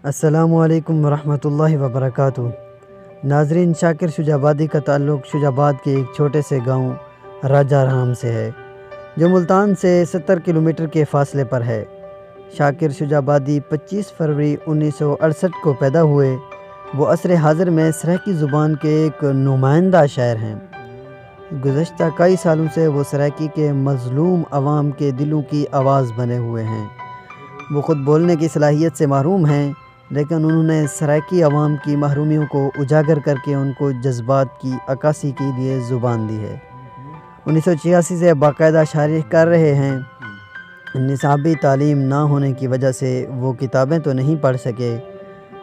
السلام علیکم ورحمۃ اللہ وبرکاتہ۔ ناظرین، شاکر شجاع آبادی کا تعلق شجاع آباد کے ایک چھوٹے سے گاؤں راجہ رام سے ہے جو ملتان سے 70 کلومیٹر کے فاصلے پر ہے۔ شاکر شجاع آبادی 25 فروری 1968 کو پیدا ہوئے۔ وہ عصر حاضر میں سرائیکی زبان کے ایک نمائندہ شاعر ہیں۔ گزشتہ کئی سالوں سے وہ سرائیکی کے مظلوم عوام کے دلوں کی آواز بنے ہوئے ہیں۔ وہ خود بولنے کی صلاحیت سے محروم ہیں، لیکن انہوں نے سرائیکی عوام کی محرومیوں کو اجاگر کر کے ان کو جذبات کی عکاسی کے لیے زبان دی ہے۔ 1986 سے باقاعدہ شاعری کر رہے ہیں۔ نصابی تعلیم نہ ہونے کی وجہ سے وہ کتابیں تو نہیں پڑھ سکے۔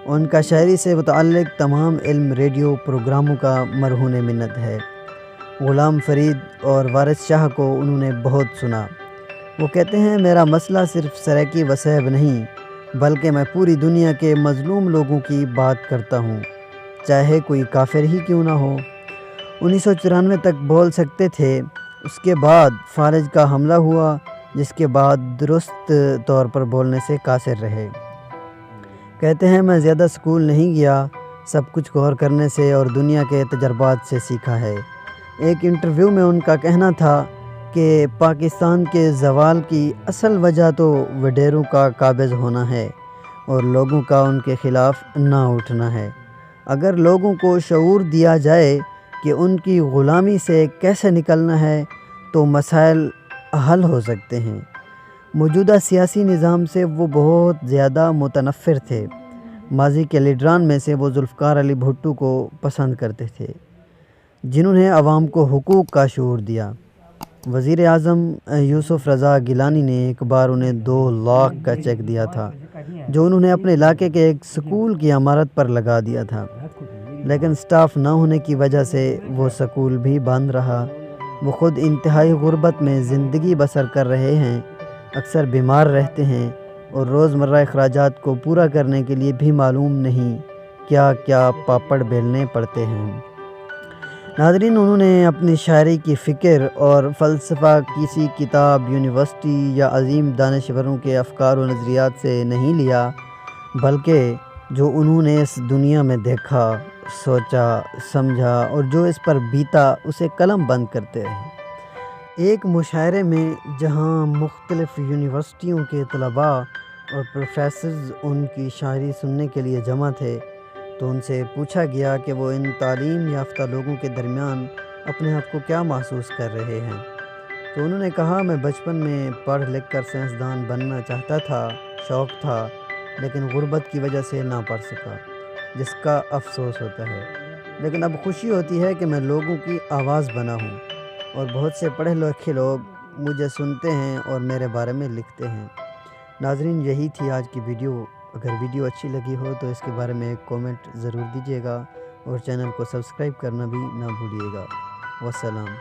ان کا شاعری سے متعلق تمام علم ریڈیو پروگراموں کا مرہون منت ہے۔ غلام فرید اور وارث شاہ کو انہوں نے بہت سنا۔ وہ کہتے ہیں، میرا مسئلہ صرف سرائیکی وسائب نہیں، بلکہ میں پوری دنیا کے مظلوم لوگوں کی بات کرتا ہوں، چاہے کوئی کافر ہی کیوں نہ ہو۔ 1994 تک بول سکتے تھے، اس کے بعد فالج کا حملہ ہوا، جس کے بعد درست طور پر بولنے سے قاصر رہے۔ کہتے ہیں، میں زیادہ سکول نہیں گیا، سب کچھ غور کرنے سے اور دنیا کے تجربات سے سیکھا ہے۔ ایک انٹرویو میں ان کا کہنا تھا کہ پاکستان کے زوال کی اصل وجہ تو وڈیروں کا قابض ہونا ہے اور لوگوں کا ان کے خلاف نہ اٹھنا ہے۔ اگر لوگوں کو شعور دیا جائے کہ ان کی غلامی سے کیسے نکلنا ہے تو مسائل حل ہو سکتے ہیں۔ موجودہ سیاسی نظام سے وہ بہت زیادہ متنفر تھے۔ ماضی کے لیڈران میں سے وہ ذوالفقار علی بھٹو کو پسند کرتے تھے، جنہوں نے عوام کو حقوق کا شعور دیا۔ وزیر اعظم یوسف رضا گیلانی نے ایک بار انہیں 2 لاکھ کا چیک دیا تھا، جو انہوں نے اپنے علاقے کے ایک سکول کی عمارت پر لگا دیا تھا، لیکن سٹاف نہ ہونے کی وجہ سے وہ سکول بھی بند رہا۔ وہ خود انتہائی غربت میں زندگی بسر کر رہے ہیں، اکثر بیمار رہتے ہیں اور روزمرہ اخراجات کو پورا کرنے کے لیے بھی معلوم نہیں کیا کیا پاپڑ بیلنے پڑتے ہیں۔ ناظرین، انہوں نے اپنی شاعری کی فکر اور فلسفہ کسی کتاب، یونیورسٹی یا عظیم دانشوروں کے افکار و نظریات سے نہیں لیا، بلکہ جو انہوں نے اس دنیا میں دیکھا، سوچا، سمجھا اور جو اس پر بیتا اسے قلم بند کرتے رہے۔ ایک مشاعرے میں جہاں مختلف یونیورسٹیوں کے طلباء اور پروفیسرز ان کی شاعری سننے کے لیے جمع تھے، تو ان سے پوچھا گیا کہ وہ ان تعلیم یافتہ لوگوں کے درمیان اپنے آپ کو کیا محسوس کر رہے ہیں۔ تو انہوں نے کہا، میں بچپن میں پڑھ لکھ کر سائنسدان بننا چاہتا تھا، شوق تھا، لیکن غربت کی وجہ سے نہ پڑھ سکا، جس کا افسوس ہوتا ہے۔ لیکن اب خوشی ہوتی ہے کہ میں لوگوں کی آواز بنا ہوں اور بہت سے پڑھے لکھے لوگ مجھے سنتے ہیں اور میرے بارے میں لکھتے ہیں۔ ناظرین، یہی تھی آج کی ویڈیو۔ اگر ویڈیو اچھی لگی ہو تو اس کے بارے میں ایک کومنٹ ضرور دیجیے گا اور چینل کو سبسکرائب کرنا بھی نہ بھولیے گا۔ والسلام۔